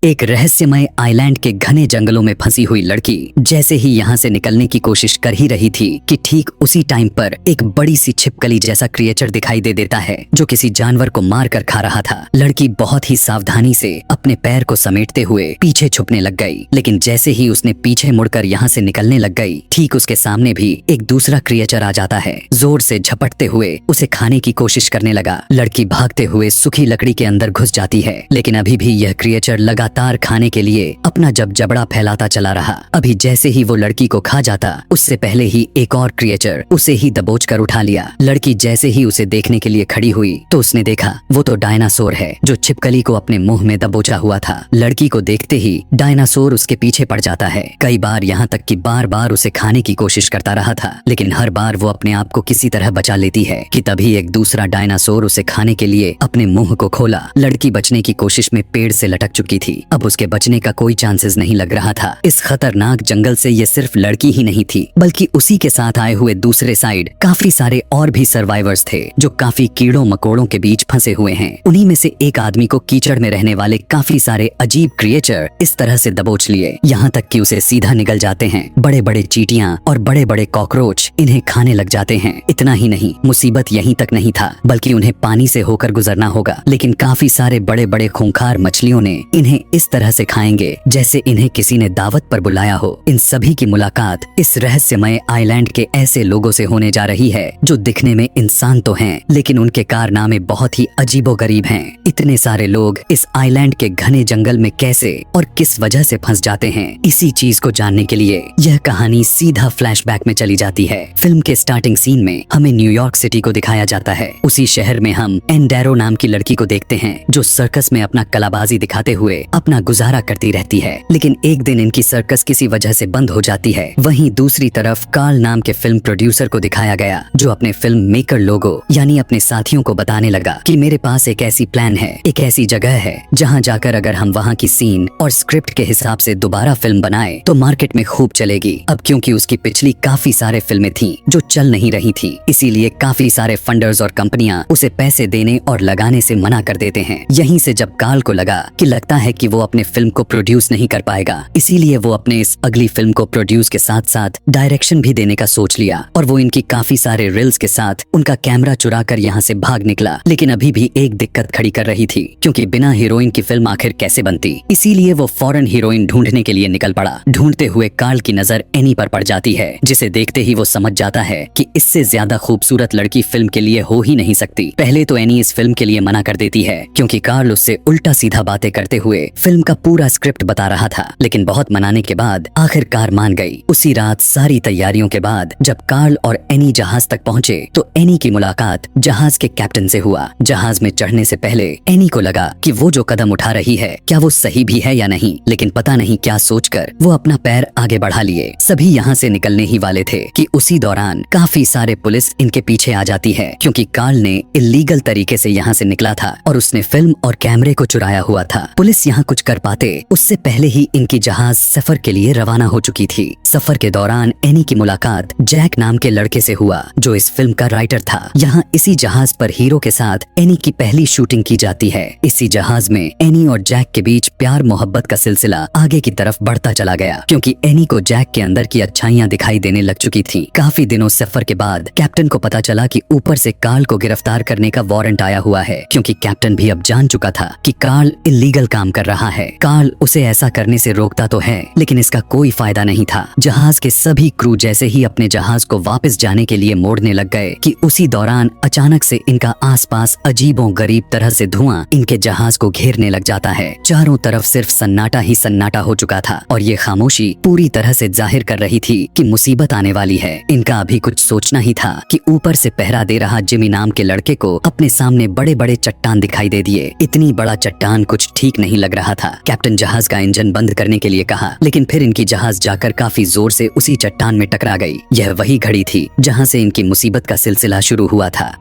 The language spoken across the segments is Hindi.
एक रहस्यमय आइलैंड के घने जंगलों में फंसी हुई लड़की जैसे ही यहाँ से निकलने की कोशिश कर ही रही थी कि ठीक उसी टाइम पर एक बड़ी सी छिपकली जैसा क्रिएचर दिखाई दे देता है जो किसी जानवर को मार कर खा रहा था। लड़की बहुत ही सावधानी से अपने पैर को समेटते हुए पीछे छुपने लग गई, लेकिन जैसे ही उसने पीछे मुड़कर यहाँ से निकलने लग गई, ठीक उसके सामने भी एक दूसरा क्रिएचर आ जाता है। जोर से झपटते हुए उसे खाने की कोशिश करने लगा। लड़की भागते हुए सूखी लकड़ी के अंदर घुस जाती है, लेकिन अभी भी यह क्रिएचर लगातार खाने के लिए अपना जबड़ा फैलाता चला रहा। अभी जैसे ही वो लड़की को खा जाता, उससे पहले ही एक और क्रिएचर उसे ही दबोच कर उठा लिया। लड़की जैसे ही उसे देखने के लिए खड़ी हुई तो उसने देखा वो तो डायनासोर है जो छिपकली को अपने मुंह में दबोचा हुआ था। लड़की को देखते ही डायनासोर उसके पीछे पड़ जाता है। कई बार यहाँ तक कि बार उसे खाने की कोशिश करता रहा था, लेकिन हर बार वो अपने आप को किसी तरह बचा लेती है कि तभी एक दूसरा डायनासोर उसे खाने के लिए अपने मुंह को खोला। लड़की बचने की कोशिश में पेड़ से लटक चुकी थी। अब उसके बचने का कोई चांसेस नहीं लग रहा था। इस खतरनाक जंगल से ये सिर्फ लड़की ही नहीं थी, बल्कि उसी के साथ आए हुए दूसरे साइड काफी सारे और भी सर्वाइवर्स थे जो काफी कीड़ों मकोड़ों के बीच फंसे हुए हैं। उन्हीं में से एक आदमी को कीचड़ में रहने वाले काफी सारे अजीब क्रिएचर इस तरह से दबोच लिए, यहाँ तक कि उसे सीधा निगल जाते हैं। बड़े बड़े चींटियां और बड़े बड़े कॉकरोच इन्हें खाने लग जाते हैं। इतना ही नहीं, मुसीबत यहीं तक नहीं था, बल्कि उन्हें पानी से होकर गुजरना होगा। लेकिन काफी सारे बड़े बड़े खूंखार मछलियों ने इन्हें इस तरह से खाएंगे जैसे इन्हें किसी ने दावत पर बुलाया हो। इन सभी की मुलाकात इस रहस्यमय आइलैंड के ऐसे लोगों से होने जा रही है जो दिखने में इंसान तो हैं, लेकिन उनके कारनामे बहुत ही अजीबोगरीब हैं। इतने सारे लोग इस आइलैंड के घने जंगल में कैसे और किस वजह से फंस जाते हैं, इसी चीज को जानने के लिए यह कहानी सीधा फ्लैशबैक में चली जाती है। फिल्म के स्टार्टिंग सीन में हमें न्यूयॉर्क सिटी को दिखाया जाता है। उसी शहर में हम एंडेरो नाम की लड़की को देखते हैं जो सर्कस में अपना कलाबाजी दिखाते हुए अपना गुजारा करती रहती है, लेकिन एक दिन इनकी सर्कस किसी वजह से बंद हो जाती है। वहीं दूसरी तरफ कार्ल नाम के फिल्म प्रोड्यूसर को दिखाया गया जो अपने फिल्म मेकर लोगों यानी अपने साथियों को बताने लगा कि मेरे पास एक ऐसी प्लान है, एक ऐसी जगह है जहां जाकर अगर हम वहां की सीन और स्क्रिप्ट के हिसाब से दोबारा फिल्म बनाए तो मार्केट में खूब चलेगी। अब क्योंकि उसकी पिछली काफी सारे फिल्में थी जो चल नहीं रही थी, इसीलिए काफी सारे फंडर्स और कंपनियां उसे पैसे देने और लगाने से मना कर देते हैं। यहीं से जब कार्ल को लगा कि लगता है कि वो अपने फिल्म को प्रोड्यूस नहीं कर पाएगा, इसीलिए वो अपने इस अगली फिल्म को प्रोड्यूस के साथ साथ डायरेक्शन भी देने का सोच लिया और वो इनकी काफी सारे रील्स के साथ उनका कैमरा चुरा कर यहाँ से भाग निकला। लेकिन अभी भी एक दिक्कत खड़ी कर रही थी, क्योंकि बिना हीरोइन की फिल्म आखिर कैसे बनती। इसीलिए वो फौरन हीरोइन ढूंढने के लिए निकल पड़ा। ढूंढते हुए कार्ल की नजर एनी पर पड़ जाती है, जिसे देखते ही वो समझ जाता है कि इससे ज्यादा खूबसूरत लड़की फिल्म के लिए हो ही नहीं सकती। पहले तो एनी इस फिल्म के लिए मना कर देती है, क्योंकि कार्ल उससे उल्टा सीधा बातें करते हुए फिल्म का पूरा स्क्रिप्ट बता रहा था। लेकिन बहुत मनाने के बाद आखिरकार मान गई। उसी रात सारी तैयारियों के बाद जब कार्ल और एनी जहाज तक पहुंचे तो एनी की मुलाकात जहाज के कैप्टन से हुआ। जहाज में चढ़ने से पहले एनी को लगा कि वो जो कदम उठा रही है क्या वो सही भी है या नहीं, लेकिन पता नहीं क्या सोचकर वो अपना पैर आगे बढ़ा लिए। सभी यहाँ से निकलने ही वाले थे कि उसी दौरान काफी सारे पुलिस इनके पीछे आ जाती है, क्योंकि कार्ल ने इल्लीगल तरीके से यहाँ से निकला था और उसने फिल्म और कैमरे को चुराया हुआ था। पुलिस यहाँ कुछ कर पाते उससे पहले ही इनकी जहाज सफर के लिए रवाना हो चुकी थी। सफर के दौरान एनी की मुलाकात जैक नाम के लड़के से हुआ जो इस फिल्म का राइटर था। यहाँ इसी जहाज पर हीरो के साथ एनी की पहली शूटिंग की जाती है। इसी जहाज में एनी और जैक के बीच प्यार मोहब्बत का सिलसिला आगे की तरफ बढ़ता चला गया, क्योंकि एनी को जैक के अंदर की अच्छाइयाँ दिखाई देने लग चुकी थी। काफी दिनों सफर के बाद कैप्टन को पता चला कि ऊपर से कार्ल को गिरफ्तार करने का वारंट आया हुआ है, क्योंकि कैप्टन भी अब जान चुका था कि कार्ल इल्लीगल काम कर रहा है। कार्ल उसे ऐसा करने से रोकता तो है, लेकिन इसका कोई फायदा नहीं था। जहाज के सभी क्रू जैसे ही अपने जहाज को वापस जाने के लिए मोड़ने लग गए कि उसी दौरान अचानक से इनका आसपास अजीबों गरीब तरह से धुआं इनके जहाज को घेरने लग जाता है। चारों तरफ सिर्फ सन्नाटा ही सन्नाटा हो चुका था और ये खामोशी पूरी तरह से जाहिर कर रही थी कि मुसीबत आने वाली है। इनका अभी कुछ सोचना ही था कि ऊपर से पहरा दे रहा जिमी नाम के लड़के को अपने सामने बड़े बड़े चट्टान दिखाई दे दिए। इतनी बड़ा चट्टान कुछ ठीक नहीं लग रहा था। कैप्टन जहाज का इंजन बंद करने के लिए कहा, लेकिन फिर इनकी जहाज जाकर काफी जोर से उसी चट्टान में टकरा गई। यह वही घड़ी थी जहां से इनकी मुसीबत का सिलसिला शुरू हुआ था।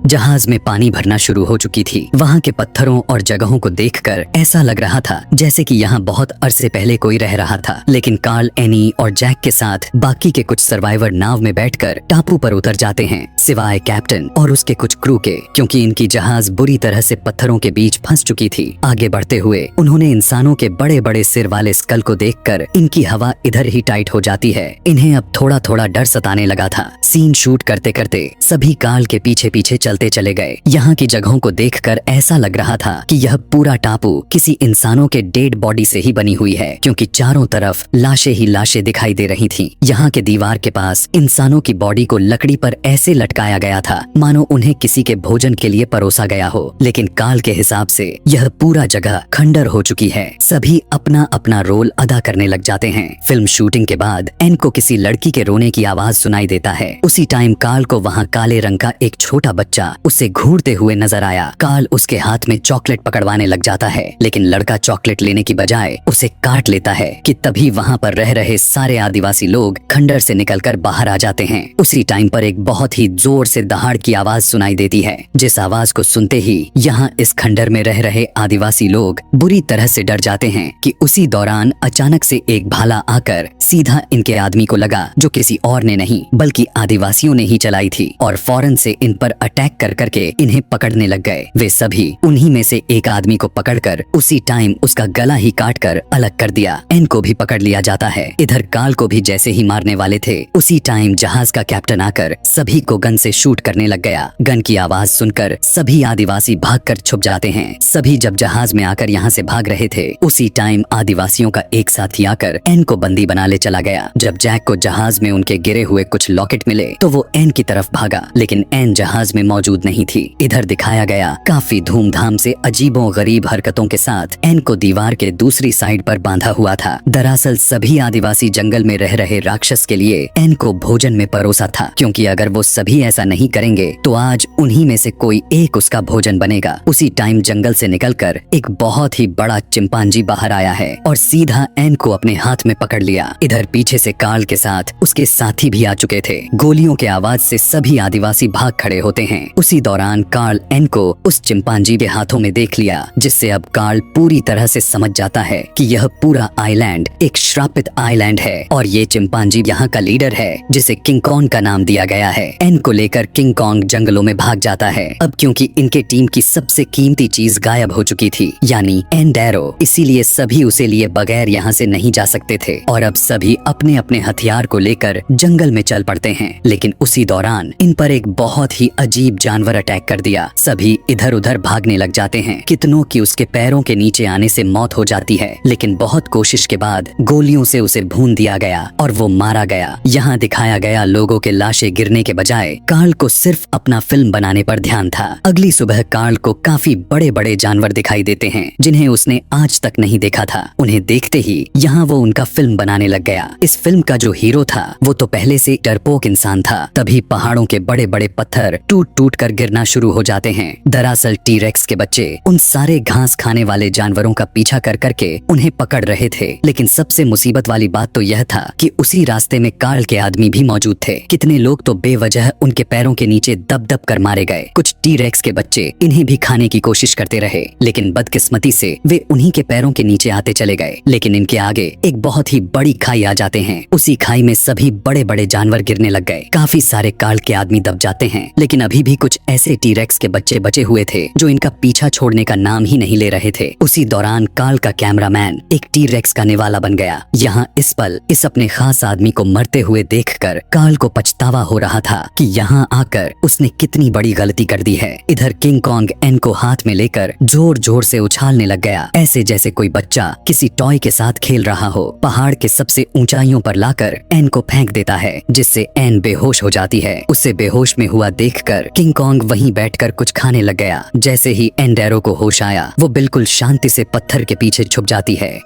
जहाज में पानी भरना शुरू हो चुकी थी। वहाँ के पत्थरों और जगहों को देखकर ऐसा लग रहा था जैसे कि यहाँ बहुत अरसे पहले कोई रह रहा था। लेकिन कार्ल एनी और जैक के साथ बाकी के कुछ सर्वाइवर नाव में बैठकर टापू पर उतर जाते हैं। सिवाय कैप्टन और उसके कुछ क्रू के, क्योंकि इनकी जहाज बुरी तरह से पत्थरों के बीच फंस चुकी थी। आगे बढ़ते हुए उन्होंने इंसानों के बड़े बड़े सिर वाले स्कल को देखकर इनकी हवा इधर ही टाइट हो जाती है। इन्हें अब थोड़ा थोड़ा डर सताने लगा था। सीन शूट करते करते सभी काल के पीछे पीछे चलते चले गए। यहाँ की जगहों को देखकर ऐसा लग रहा था कि यह पूरा टापू किसी इंसानों के डेड बॉडी से ही बनी हुई है, क्योंकि चारों तरफ लाशें ही लाशें दिखाई दे रही थीं। यहाँ के दीवार के पास इंसानों की बॉडी को लकड़ी पर ऐसे लटकाया गया था मानो उन्हें किसी के भोजन के लिए परोसा गया हो। लेकिन काल के हिसाब से यह पूरा जगह खंडर हो चुकी है। सभी अपना अपना रोल अदा करने लग जाते हैं। फिल्म शूटिंग के बाद एन को किसी लड़की के रोने की आवाज सुनाई देता है। उसी टाइम काल को वहाँ काले रंग का एक छोटा बच्चा उसे घूरते हुए नजर आया। काल उसके हाथ में चॉकलेट पकड़वाने लग जाता है, लेकिन लड़का चॉकलेट लेने की बजाय उसे काट लेता है कि तभी वहाँ पर रह रहे सारे आदिवासी लोग खंडर से निकलकर बाहर आ जाते हैं। उसी टाइम पर एक बहुत ही जोर से दहाड़ की आवाज सुनाई देती है, जिस आवाज को सुनते ही यहाँ इस खंडर में रह रहे आदिवासी लोग बुरी तरह से डर जाते हैं कि उसी दौरान अचानक से एक भाला आकर सीधा इनके आदमी को लगा, जो किसी और ने नहीं बल्कि आदिवासियों ने ही चलाई थी, और फौरन से इन पर अटैक कर करके इन्हें पकड़ने लग गए। वे सभी उन्हीं में से एक आदमी को पकड़कर उसी टाइम उसका गला ही काटकर अलग कर दिया। एन को भी पकड़ लिया जाता है। इधर काल को भी जैसे ही मारने वाले थे, उसी टाइम जहाज का कैप्टन आकर सभी को गन से शूट करने लग गया। गन की आवाज सुनकर सभी आदिवासी भागकर छुप जाते हैं। सभी जब जहाज में आकर यहाँ से भाग रहे थे, उसी टाइम आदिवासियों का एक साथी आकर एन को बंदी बना ले चला गया। जब जैक को जहाज में उनके गिरे हुए कुछ लॉकेट मिले तो वो एन की तरफ भागा, लेकिन एन जहाज में मौजूद नहीं थी। इधर दिखाया गया काफी धूमधाम से अजीबो गरीब हरकतों के साथ एन को दीवार के दूसरी साइड पर बांधा हुआ था। दरअसल सभी आदिवासी जंगल में रह रहे राक्षस के लिए एन को भोजन में परोसा था, क्योंकि अगर वो सभी ऐसा नहीं करेंगे तो आज उन्हीं में से कोई एक उसका भोजन बनेगा। उसी टाइम जंगल से निकलकर एक बहुत ही बड़ा चिंपांजी बाहर आया है और सीधा एन को अपने हाथ में पकड़ लिया। इधर पीछे से काल के साथ उसके साथी भी आ चुके थे। गोलियों के आवाज से सभी आदिवासी भाग खड़े होते हैं। उसी दौरान कार्ल एन को उस चिंपांजी के हाथों में देख लिया, जिससे अब कार्ल पूरी तरह से समझ जाता है कि यह पूरा आइलैंड एक श्रापित आइलैंड है और ये चिंपांजी यहाँ का लीडर है, जिसे किंग कॉन्ग का नाम दिया गया है। एन को लेकर किंग कॉन्ग जंगलों में भाग जाता है। अब क्योंकि इनके टीम की सबसे कीमती चीज गायब हो चुकी थी, यानी एंडेरो, इसीलिए सभी उसे लिए बगैर यहाँ से नहीं जा सकते थे और अब सभी अपने अपने हथियार को लेकर जंगल में चल पड़ते हैं। लेकिन उसी दौरान इन पर एक बहुत ही अजीब जानवर अटैक कर दिया। सभी इधर उधर भागने लग जाते हैं। कितनों की उसके पैरों के नीचे आने से मौत हो जाती है, लेकिन बहुत कोशिश के बाद गोलियों से उसे भून दिया गया और वो मारा गया। यहाँ दिखाया गया लोगों के लाशें गिरने के बजाय कार्ल को सिर्फ अपना फिल्म बनाने पर ध्यान था। अगली सुबह कार्ल को काफी बड़े बड़े जानवर दिखाई देते हैं, जिन्हें उसने आज तक नहीं देखा था। उन्हें देखते ही यहाँ वो उनका फिल्म बनाने लग गया। इस फिल्म का जो हीरो था वो तो पहले से डरपोक इंसान था। तभी पहाड़ों के बड़े बड़े पत्थर टूट टूट कर गिरना शुरू हो जाते हैं। दरअसल टी-रेक्स के बच्चे उन सारे घास खाने वाले जानवरों का पीछा कर करके उन्हें पकड़ रहे थे। लेकिन सबसे मुसीबत वाली बात तो यह था कि उसी रास्ते में कार्ल के आदमी भी मौजूद थे। कितने लोग तो बेवजह उनके पैरों के नीचे दब दब कर मारे गए। कुछ टी-रेक्स के बच्चे इन्हें भी खाने की कोशिश करते रहे, लेकिन बदकिस्मती से वे उन्हीं के पैरों के नीचे आते चले गए। लेकिन इनके आगे एक बहुत ही बड़ी खाई आ जाते हैं। उसी खाई में सभी बड़े बड़े जानवर गिरने लग गए। काफी सारे कार्ल के आदमी दब जाते हैं, लेकिन अभी भी कुछ ऐसे टी-रेक्स के बच्चे बचे हुए थे जो इनका पीछा छोड़ने का नाम ही नहीं ले रहे थे। उसी दौरान कार्ल का कैमरामैन एक टी-रेक्स का निवाला बन गया। यहाँ इस पल इस अपने खास आदमी को मरते हुए देखकर कार्ल को पछतावा हो रहा था कि यहाँ आकर उसने कितनी बड़ी गलती कर दी है। इधर किंग कॉन्ग एन को हाथ में लेकर जोर जोर से उछालने लग गया, ऐसे जैसे कोई बच्चा किसी टॉय के साथ खेल रहा हो। पहाड़ के सबसे ऊंचाइयों पर लाकर एन को फेंक देता है, जिससे एन बेहोश हो जाती है। उसे बेहोश में हुआ देखकर किंग कॉन्ग वहीं बैठकर कुछ खाने लग गया। जैसे ही एंडेरो को होश आया, वो बिल्कुल शांति से पत्थर के पीछे छुप जाती है।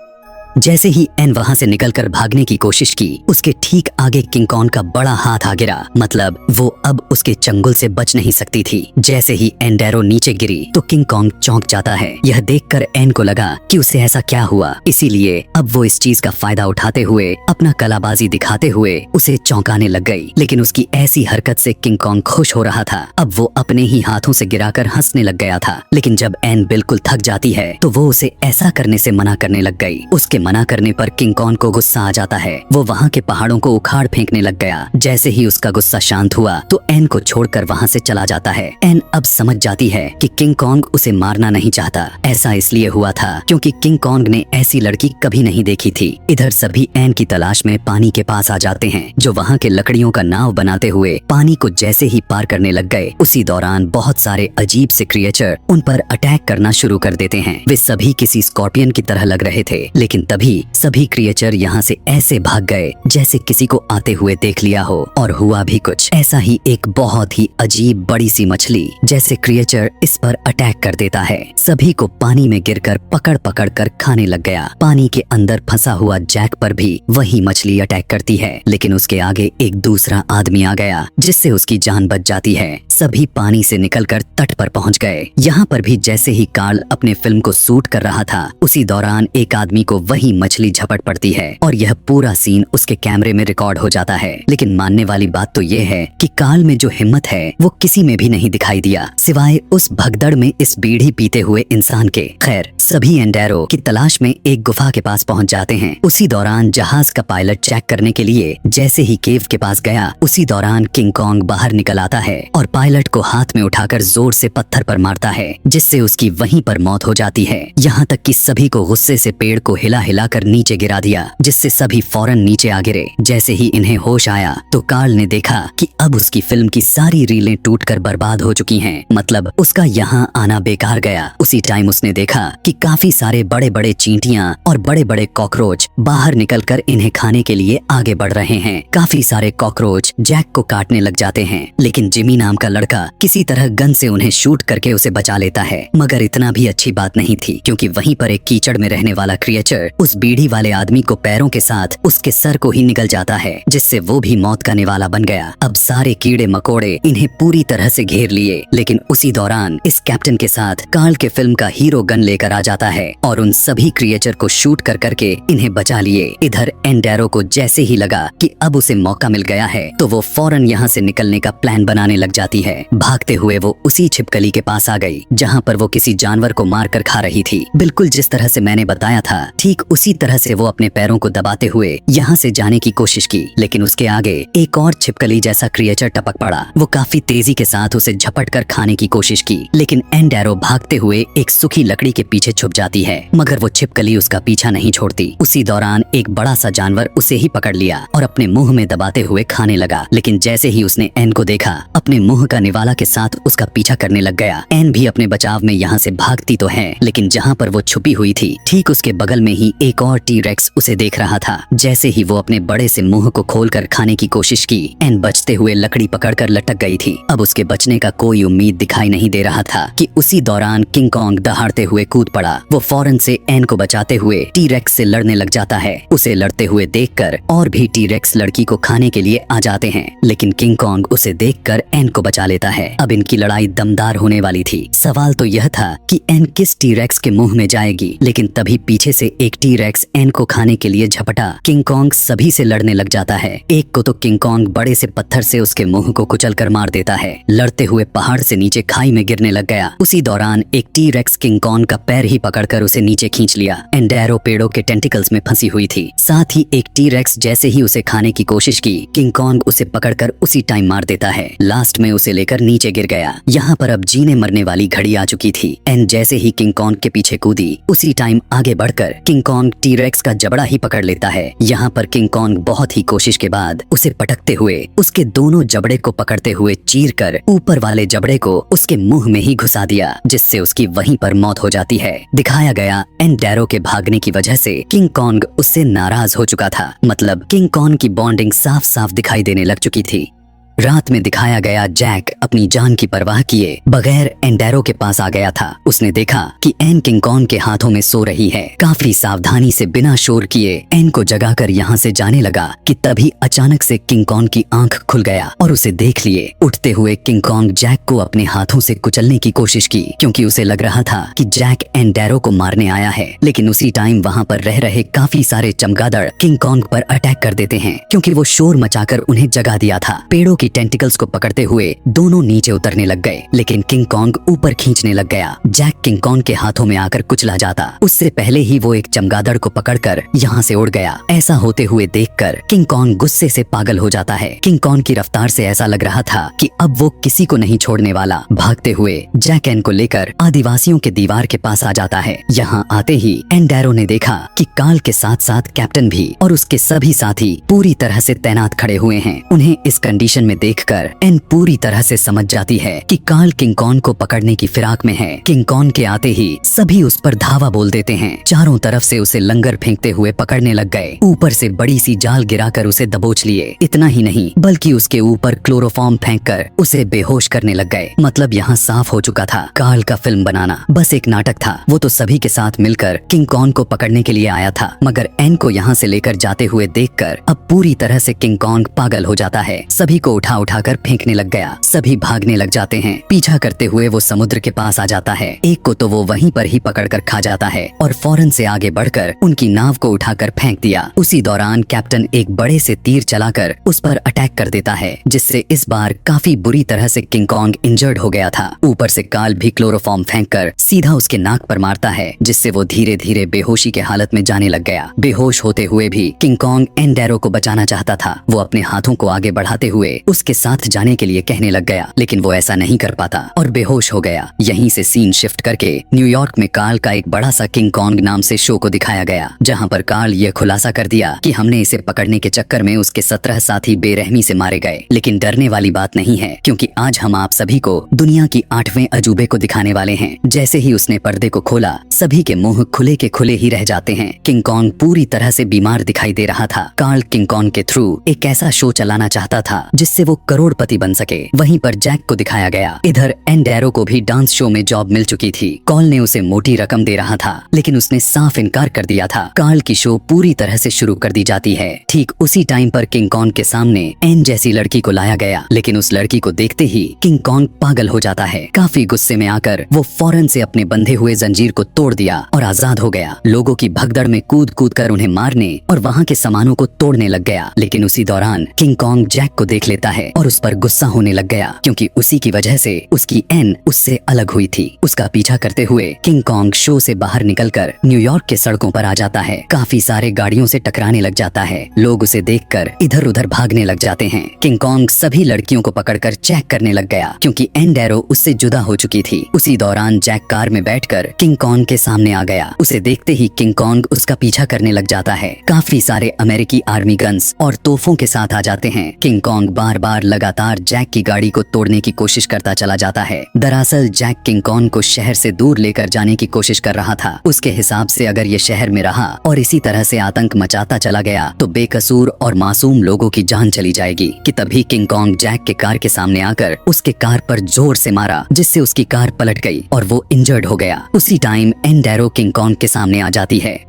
जैसे ही एन वहां से निकलकर भागने की कोशिश की, उसके ठीक आगे किंग कॉन्ग का बड़ा हाथ आ गिरा। मतलब वो अब उसके चंगुल से बच नहीं सकती थी। जैसे ही एंडेरो नीचे गिरी तो किंग कॉन्ग चौंक जाता है। यह देखकर एन को लगा कि उसे ऐसा क्या हुआ, इसीलिए अब वो इस चीज का फायदा उठाते हुए अपना कलाबाजी दिखाते हुए उसे चौंकाने लग गई। लेकिन उसकी ऐसी हरकत से किंग कॉन्ग खुश हो रहा था। अब वो अपने ही हाथों से गिराकर हंसने लग गया था। लेकिन जब एन बिल्कुल थक जाती है तो वो उसे ऐसा करने से मना करने लग गई। उसके मना करने पर किंग कॉन्ग को गुस्सा आ जाता है। वो वहाँ के पहाड़ों को उखाड़ फेंकने लग गया। जैसे ही उसका गुस्सा शांत हुआ तो एन को छोड़कर वहाँ से चला जाता है। एन अब समझ जाती है कि किंग कॉन्ग उसे मारना नहीं चाहता। ऐसा इसलिए हुआ था क्योंकि किंग कॉन्ग ने ऐसी लड़की कभी नहीं देखी थी। इधर सभी एन की तलाश में पानी के पास आ जाते हैं, जो वहाँ के लकड़ियों का नाव बनाते हुए पानी को जैसे ही पार करने लग गए, उसी दौरान बहुत सारे अजीब से क्रिएचर उन पर अटैक करना शुरू कर देते हैं। वे सभी किसी स्कॉर्पियन की तरह लग रहे थे, लेकिन तभी सभी क्रिएचर यहाँ से ऐसे भाग गए जैसे किसी को आते हुए देख लिया हो। और हुआ भी कुछ ऐसा ही। एक बहुत ही अजीब बड़ी सी मछली जैसे क्रिएचर इस पर अटैक कर देता है। सभी को पानी में गिरकर पकड़ पकड़ कर खाने लग गया। पानी के अंदर फंसा हुआ जैक पर भी वही मछली अटैक करती है, लेकिन उसके आगे एक दूसरा आदमी आ गया जिससे उसकी जान बच जाती है। सभी पानी से निकलकर तट पर पहुंच गए। यहाँ पर भी जैसे ही कार्ल अपने फिल्म को शूट कर रहा था, उसी दौरान एक आदमी को वही मछली झपट पड़ती है और यह पूरा सीन उसके कैमरे में रिकॉर्ड हो जाता है। लेकिन मानने वाली बात तो ये है कि कार्ल में जो हिम्मत है वो किसी में भी नहीं दिखाई दिया, सिवाय उस भगदड़ में इस बीड़ी पीते हुए इंसान के। खैर, सभी एंडेरो की तलाश में एक गुफा के पास पहुंच जाते हैं। उसी दौरान जहाज का पायलट चेक करने के लिए जैसे ही केव के पास गया, उसी दौरान किंग कॉन्ग बाहर निकल आता है और पायलट को हाथ में उठाकर जोर से पत्थर पर मारता है, जिससे उसकी वहीं पर मौत हो जाती है। यहाँ तक कि सभी को गुस्से से पेड़ को हिला हिला कर नीचे गिरा दिया, जिससे सभी फौरन नीचे आ गिरे। जैसे ही इन्हें होश आया तो कार्ल ने देखा कि अब उसकी फिल्म की सारी रीलें टूटकर बर्बाद हो चुकी हैं, मतलब उसका यहाँ आना बेकार गया। उसी टाइम उसने देखा कि काफी सारे बड़े बड़े चींटियां और बड़े बड़े कॉकरोच बाहर निकलकर इन्हें खाने के लिए आगे बढ़ रहे हैं। काफी सारे कॉकरोच जैक को काटने लग जाते हैं, लेकिन जिमी नाम का लड़का किसी तरह गन से उन्हें शूट करके उसे बचा लेता है। मगर इतना भी अच्छी बात नहीं थी, क्योंकि वहीं पर एक कीचड़ में रहने वाला क्रिएचर उस बीड़ी वाले आदमी को पैरों के साथ उसके सर को ही निगल जाता है, जिससे वो भी मौत का निवाला बन गया। अब सारे कीड़े मकोड़े इन्हें पूरी तरह से घेर लिए, लेकिन उसी दौरान इस कैप्टन के साथ कार्ल के फिल्म का हीरो गन लेकर आ जाता है और उन सभी क्रिएचर को शूट कर करके इन्हें बचा लिए। इधर एंडेरो को जैसे ही लगा कि अब उसे मौका मिल गया है, तो वो फौरन यहाँ से निकलने का प्लान बनाने लग जाती है। भागते हुए वो उसी छिपकली के पास आ गई जहाँ पर वो किसी जानवर को मार कर खा रही थी। बिल्कुल जिस तरह से मैंने बताया था, ठीक उसी तरह से वो अपने पैरों को दबाते हुए यहाँ से जाने की कोशिश की, लेकिन उसके आगे एक और छिपकली जैसा क्रिएचर टपक पड़ा। वो काफी तेजी के साथ उसे झपट कर खाने की कोशिश की, लेकिन एंडेरो भागते हुए एक सूखी लकड़ी के पीछे छुप जाती है, मगर वो छिपकली उसका पीछा नहीं छोड़ती। उसी दौरान एक बड़ा सा जानवर उसे ही पकड़ लिया और अपने मुंह में दबाते हुए खाने लगा। लेकिन जैसे ही उसने एन को देखा, अपने मुंह का निवाला के साथ उसका पीछा करने लग गया। एन भी अपने बचाव में यहाँ से भागती तो है, लेकिन जहाँ पर वो छुपी हुई थी, ठीक उसके बगल में ही एक और टी-रेक्स उसे देख रहा था। जैसे ही वो अपने बड़े से मुंह को खोलकर खाने की कोशिश की, एन बचते हुए लकड़ी पकड़कर लटक गई थी। अब उसके बचने का कोई उम्मीद दिखाई नहीं दे रहा था कि उसी दौरान किंग कॉन्ग दहाड़ते हुए कूद पड़ा। वो फौरन से एन को बचाते हुए टी-रेक्स से लड़ने लग जाता है। उसे लड़ते हुए देखकर और भी टी-रेक्स लड़की को खाने के लिए आ जाते हैं, लेकिन किंग कॉन्ग उसे देखकर एन को बचा लेता है। अब इनकी लड़ाई दमदार होने वाली थी। सवाल तो यह था कि एन किस टी-रेक्स के मुंह में जाएगी, लेकिन तभी पीछे से एक टी-रेक्स एन को खाने के लिए झपटा। किंग कॉन्ग सभी से लड़ने लग जाता है। एक को तो किंग कॉन्ग बड़े से पत्थर से उसके मुंह को कुचल कर मार देता है। लड़ते हुए पहाड़ से नीचे खाई में गिरने लग गया। उसी दौरान एक टी-रेक्स किंग कॉन्ग का पैर ही पकड़कर उसे नीचे खींच लिया। एंडेरो पेड़ों के टेंटिकल्स में फंसी हुई थी। साथ ही एक टी-रेक्स जैसे ही उसे खाने की कोशिश की, किंग कॉन्ग उसे पकड़कर उसी टाइम मार देता है। लास्ट में उसे लेकर नीचे गिर गया। यहाँ पर अब जीने मरने वाली घड़ी आ चुकी थी। एन जैसे ही किंग कॉन्ग के पीछे कूदी, उसी टाइम आगे बढ़कर किंग कॉन्ग टी-रेक्स का जबड़ा ही पकड़ लेता है। यहाँ पर किंग कॉन्ग बहुत ही कोशिश के बाद उसे पटकते हुए उसके दोनों जबड़े को पकड़ते हुए चीर कर ऊपर वाले जबड़े को उसके मुंह में ही घुसा दिया, जिससे उसकी वहीं पर मौत हो जाती है। दिखाया गया एंडेरो के भागने की वजह से किंग कॉन्ग उससे नाराज हो चुका था। मतलब किंग कॉन्ग की बॉन्डिंग साफ साफ दिखाई देने लग चुकी थी। रात में दिखाया गया जैक अपनी जान की परवाह किए बगैर एंडेरो के पास आ गया था। उसने देखा कि एन किंग कॉन्ग के हाथों में सो रही है। काफी सावधानी से बिना शोर किए एन को जगाकर यहाँ से जाने लगा कि तभी अचानक से किंग कॉन्ग की आंख खुल गया और उसे देख लिए। उठते हुए किंग कॉन्ग जैक को अपने हाथों से कुचलने की कोशिश की, क्योंकि उसे लग रहा था कि जैक एंडेरो को मारने आया है। लेकिन उसी टाइम वहाँ पर रह रहे काफी सारे चमगादड़ किंग कॉन्ग पर अटैक कर देते हैं, क्योंकि वो शोर मचाकर उन्हें जगा दिया था। पेड़ों की टेंटिकल्स को पकड़ते हुए दोनों नीचे उतरने लग गए, लेकिन किंग कॉन्ग ऊपर खींचने लग गया। जैक किंग कॉन्ग के हाथों में आकर कुचला जाता, उससे पहले ही वो एक चमगादड़ को पकड़कर यहाँ से उड़ गया। ऐसा होते हुए देखकर किंग कॉन्ग गुस्से से पागल हो जाता है। किंग कॉन्ग की रफ्तार से ऐसा लग रहा था कि अब वो किसी को नहीं छोड़ने वाला। भागते हुए जैक एन को लेकर आदिवासियों के दीवार के पास आ जाता है। यहाँ आते ही एंडेरो ने देखा कि कार्ल के साथ साथ कैप्टन भी और उसके सभी साथी पूरी तरह से तैनात खड़े हुए हैं। उन्हें इस कंडीशन में देखकर एन पूरी तरह से समझ जाती है कि कार्ल किंग कॉन्ग को पकड़ने की फिराक में है। किंग कॉन्ग के आते ही सभी उस पर धावा बोल देते हैं। चारों तरफ से उसे लंगर फेंकते हुए पकड़ने लग गए। ऊपर से बड़ी सी जाल गिराकर उसे दबोच लिए। इतना ही नहीं बल्कि उसके ऊपर क्लोरोफॉर्म फेंककर उसे बेहोश करने लग गए। मतलब यहाँ साफ हो चुका था कार्ल का फिल्म बनाना बस एक नाटक था। वो तो सभी के साथ मिलकर किंग कॉन्ग को पकड़ने के लिए आया था, मगर एन को यहाँ से लेकर जाते हुए देखकर अब पूरी तरह से किंग कॉन्ग पागल हो जाता है। सभी को उठा उठाकर फेंकने लग गया। सभी भागने लग जाते हैं। पीछा करते हुए वो समुद्र के पास आ जाता है। एक को तो वो वहीं पर ही पकड़कर खा जाता है और फौरन से आगे बढ़कर उनकी नाव को उठाकर फेंक दिया। उसी दौरान कैप्टन एक बड़े से तीर चलाकर उस पर अटैक कर देता है, जिससे इस बार काफी बुरी तरह से किंग कॉन्ग इंजर्ड हो गया था। ऊपर से कार्ल भी क्लोरोफॉर्म फेंककर सीधा उसके नाक पर मारता है, जिससे वो धीरे धीरे बेहोशी के हालत में जाने लग गया। बेहोश होते हुए भी किंग कॉन्ग एंडेरो को बचाना चाहता था। वो अपने हाथों को आगे बढ़ाते हुए उसके साथ जाने के लिए कहने लग गया, लेकिन वो ऐसा नहीं कर पाता और बेहोश हो गया। यहीं से सीन शिफ्ट करके न्यूयॉर्क में कार्ल का एक बड़ा सा किंग कॉन्ग नाम से शो को दिखाया गया, जहाँ पर कार्ल ये खुलासा कर दिया कि हमने इसे पकड़ने के चक्कर में उसके 17 साथी बेरहमी से मारे गए। लेकिन डरने वाली बात नहीं है, क्योंकि आज हम आप सभी को दुनिया की 8वें अजूबे को दिखाने वाले हैं। जैसे ही उसने पर्दे को खोला सभी के मुंह खुले के खुले ही रह जाते हैं। किंग कॉन्ग पूरी तरह से बीमार दिखाई दे रहा था। कार्ल किंग कॉन्ग के थ्रू एक ऐसा शो चलाना चाहता था जिससे वो करोड़पति बन सके। वहीं पर जैक को दिखाया गया। इधर एंडेरो को भी डांस शो में जॉब मिल चुकी थी। कॉल ने उसे मोटी रकम दे रहा था, लेकिन उसने साफ इनकार कर दिया था। कार्ल की शो पूरी तरह से शुरू कर दी जाती है। ठीक उसी टाइम पर किंग कॉन्ग के सामने एन जैसी लड़की को लाया गया, लेकिन उस लड़की को देखते ही किंग कॉन्ग पागल हो जाता है। काफी गुस्से में आकर वो फौरन से अपने बंधे हुए जंजीर को तोड़ दिया और आजाद हो गया। लोगों की भगदड़ में कूद कूद कर उन्हें मारने और वहाँ के सामानों को तोड़ने लग गया। लेकिन उसी दौरान किंग कॉन्ग जैक को देख लेता है और उस पर गुस्सा होने लग गया, क्योंकि उसी की वजह से उसकी एन उससे अलग हुई थी। उसका पीछा करते हुए किंग कॉन्ग शो से बाहर निकलकर न्यूयॉर्क के सड़कों पर आ जाता है। काफी सारे गाड़ियों से टकराने लग जाता है। लोग उसे देखकर इधर उधर भागने लग जाते हैं। किंग कॉन्ग सभी लड़कियों को पकड़कर चेक करने लग गया, क्योंकि एंडेरो उससे जुदा हो चुकी थी। उसी दौरान जैक कार में बैठकर किंग कॉन्ग के सामने आ गया। उसे देखते ही किंग कॉन्ग उसका पीछा करने लग जाता है। काफी सारे अमेरिकी आर्मी गन्स और तोपों के साथ आ जाते हैं। किंग कॉन्ग बार बार लगातार जैक की गाड़ी को तोड़ने की कोशिश करता चला जाता है। दरअसल जैक किंग कॉन्ग को शहर से दूर लेकर जाने की कोशिश कर रहा था। उसके हिसाब से अगर ये शहर में रहा और इसी तरह से आतंक मचाता चला गया तो बेकसूर और मासूम लोगों की जान चली जाएगी। कि तभी किंग कॉन्ग जैक के कार के सामने आकर उसके कार पर जोर से मारा, जिससे उसकी कार पलट गई और वो इंजर्ड हो गया। उसी टाइम एंडेरो किंग कॉन्ग के सामने आ जाती है।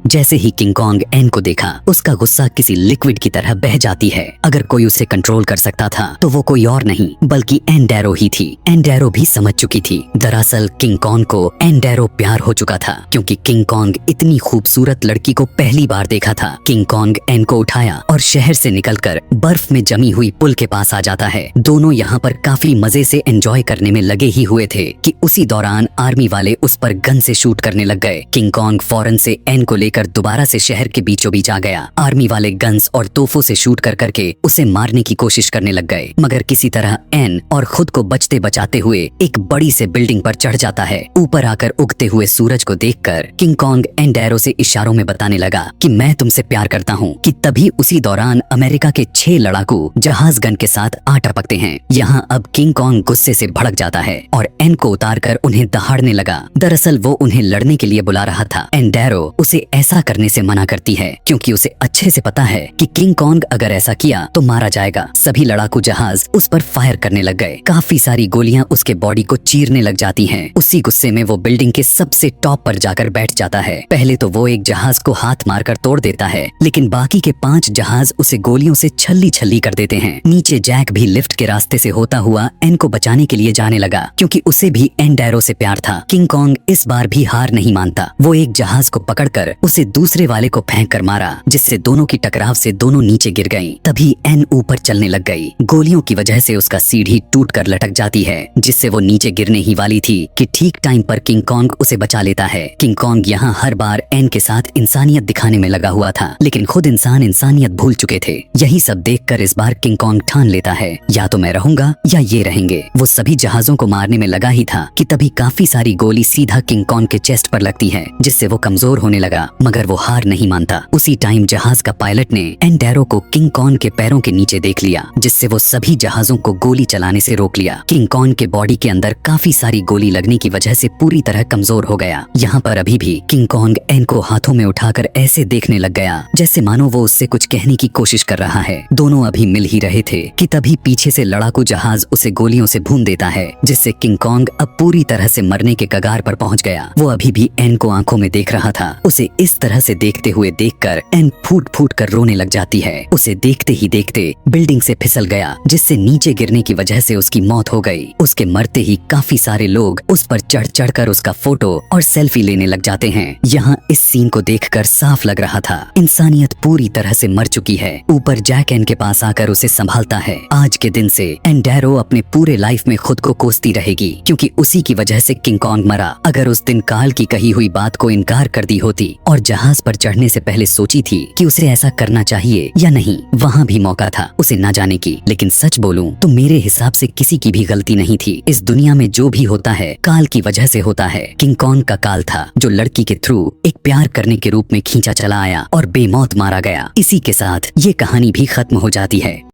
जैसे ही किंग कॉन्ग एन को देखा, उसका गुस्सा किसी लिक्विड की तरह बह जाती है। अगर कोई उसे कंट्रोल कर सकता था तो वो कोई और नहीं बल्कि एंडेरो ही थी। एंडेरो भी समझ चुकी थी। दरअसल किंग कॉन्ग को एंडेरो प्यार हो चुका था, क्योंकि किंग कॉन्ग इतनी खूबसूरत लड़की को पहली बार देखा था। किंग कॉन्ग एन को उठाया और शहर से निकलकर बर्फ में जमी हुई पुल के पास आ जाता है। दोनों यहाँ पर काफी मजे से एंजॉय करने में लगे ही हुए थे कि उसी दौरान आर्मी वाले उस पर गन से शूट करने लग गए। किंग कॉन्ग फौरन से एन को लेकर दोबारा से शहर के बीचों बीच आ गया। आर्मी वाले गन्स और तोपों से शूट कर करके उसे मारने की कोशिश करने लग गए, मगर किसी तरह एन और खुद को बचते बचाते हुए एक बड़ी से बिल्डिंग पर चढ़ जाता है। ऊपर आकर उगते हुए सूरज को देखकर किंग कॉन्ग एंडेरो से इशारों में बताने लगा कि मैं तुमसे प्यार करता हूँ। कि तभी उसी दौरान अमेरिका के 6 लड़ाकू जहाज गन के साथ आ टपकते हैं। यहाँ अब किंग कॉन्ग गुस्से से भड़क जाता है और एन को उतार कर उन्हें दहाड़ने लगा। दरअसल वो उन्हें लड़ने के लिए बुला रहा था। एंडेरो उसे ऐसा करने से मना करती है, क्योंकि उसे अच्छे से पता है कि किंग कॉन्ग अगर ऐसा किया तो मारा जाएगा। सभी लड़ाकू जहाज उस पर फायर करने लग गए। काफी सारी गोलियां उसके बॉडी को चीरने लग जाती हैं। उसी गुस्से में वो बिल्डिंग के सबसे टॉप पर जाकर बैठ जाता है। पहले तो वो एक जहाज को हाथ मारकर तोड़ देता है, लेकिन बाकी के 5 जहाज उसे गोलियों से छल्ली छल्ली कर देते हैं। नीचे जैक भी लिफ्ट के रास्ते से होता हुआ एन को बचाने के लिए जाने लगा, क्योंकि उसे भी एंडेरो से प्यार था। किंग कॉन्ग इस बार भी हार नहीं मानता। वो एक जहाज को पकड़कर उसे दूसरे वाले को फेंक कर मारा, जिससे दोनों की टकराव से दोनों नीचे गिर गईं। तभी एन ऊपर चलने लग गई। गोलियों की वजह से उसका सीढ़ी टूट कर लटक जाती है, जिससे वो नीचे गिरने ही वाली थी कि ठीक टाइम पर किंग कॉन्ग उसे बचा लेता है। किंग कॉन्ग यहाँ हर बार एन के साथ इंसानियत दिखाने में लगा हुआ था, लेकिन खुद इंसान इंसानियत भूल चुके थे। यही सब देखकर इस बार किंग कॉन्ग ठान लेता है, या तो मैं रहूंगा या ये रहेंगे। वो सभी जहाजों को मारने में लगा ही था कि तभी काफी सारी गोली सीधा किंग कॉन्ग के चेस्ट पर लगती है, जिससे वो कमजोर होने लगा। मगर वो हार नहीं मानता। उसी टाइम जहाज का पायलट ने एंडेरो को किंग कॉन्ग के पैरों के नीचे देख लिया, जिससे वो सभी जहाजों को गोली चलाने से रोक लिया। किंग कॉन्ग के बॉडी के अंदर काफी सारी गोली लगने की वजह से पूरी तरह कमजोर हो गया। यहाँ पर अभी भी किंग कॉन्ग एन को हाथों में उठाकर ऐसे देखने लग गया जैसे मानो वो उससे कुछ कहने की कोशिश कर रहा है। दोनों अभी मिल ही रहे थे कि तभी पीछे से लड़ाकू जहाज उसे गोलियों से भून देता है, जिससे किंग कॉन्ग अब पूरी तरह से मरने के कगार पर पहुंच गया। वो अभी भी एन को आंखों में देख रहा था। उसे इस तरह से देखते हुए देखकर एन फूट फूट कर रोने लग जाती है। उसे देखते ही देखते बिल्डिंग से फिसल गया, जिससे नीचे गिरने की वजह से उसकी मौत हो गई। उसके मरते ही काफी सारे लोग उस पर चढ़ चढ़ कर उसका फोटो और सेल्फी लेने लग जाते हैं। यहाँ इस सीन को देखकर साफ लग रहा था इंसानियत पूरी तरह से मर चुकी है। ऊपर जैक एन के पास आकर उसे संभालता है। आज के दिन से एंडेरो अपने पूरे लाइफ में खुद को कोसती रहेगी, क्योंकि उसी की वजह से किंग कॉन्ग मरा। अगर उस दिन काल की कही हुई बात को इनकार कर दी होती और जहाज पर चढ़ने से पहले सोची थी कि उसे ऐसा करना चाहिए या नहीं, वहाँ भी मौका था उसे न जाने की। लेकिन सच बोलूं तो मेरे हिसाब से किसी की भी गलती नहीं थी। इस दुनिया में जो भी होता है काल की वजह से होता है। किंग कॉन्ग का काल था जो लड़की के थ्रू एक प्यार करने के रूप में खींचा चला आया और बेमौत मारा गया। इसी के साथ ये कहानी भी खत्म हो जाती है।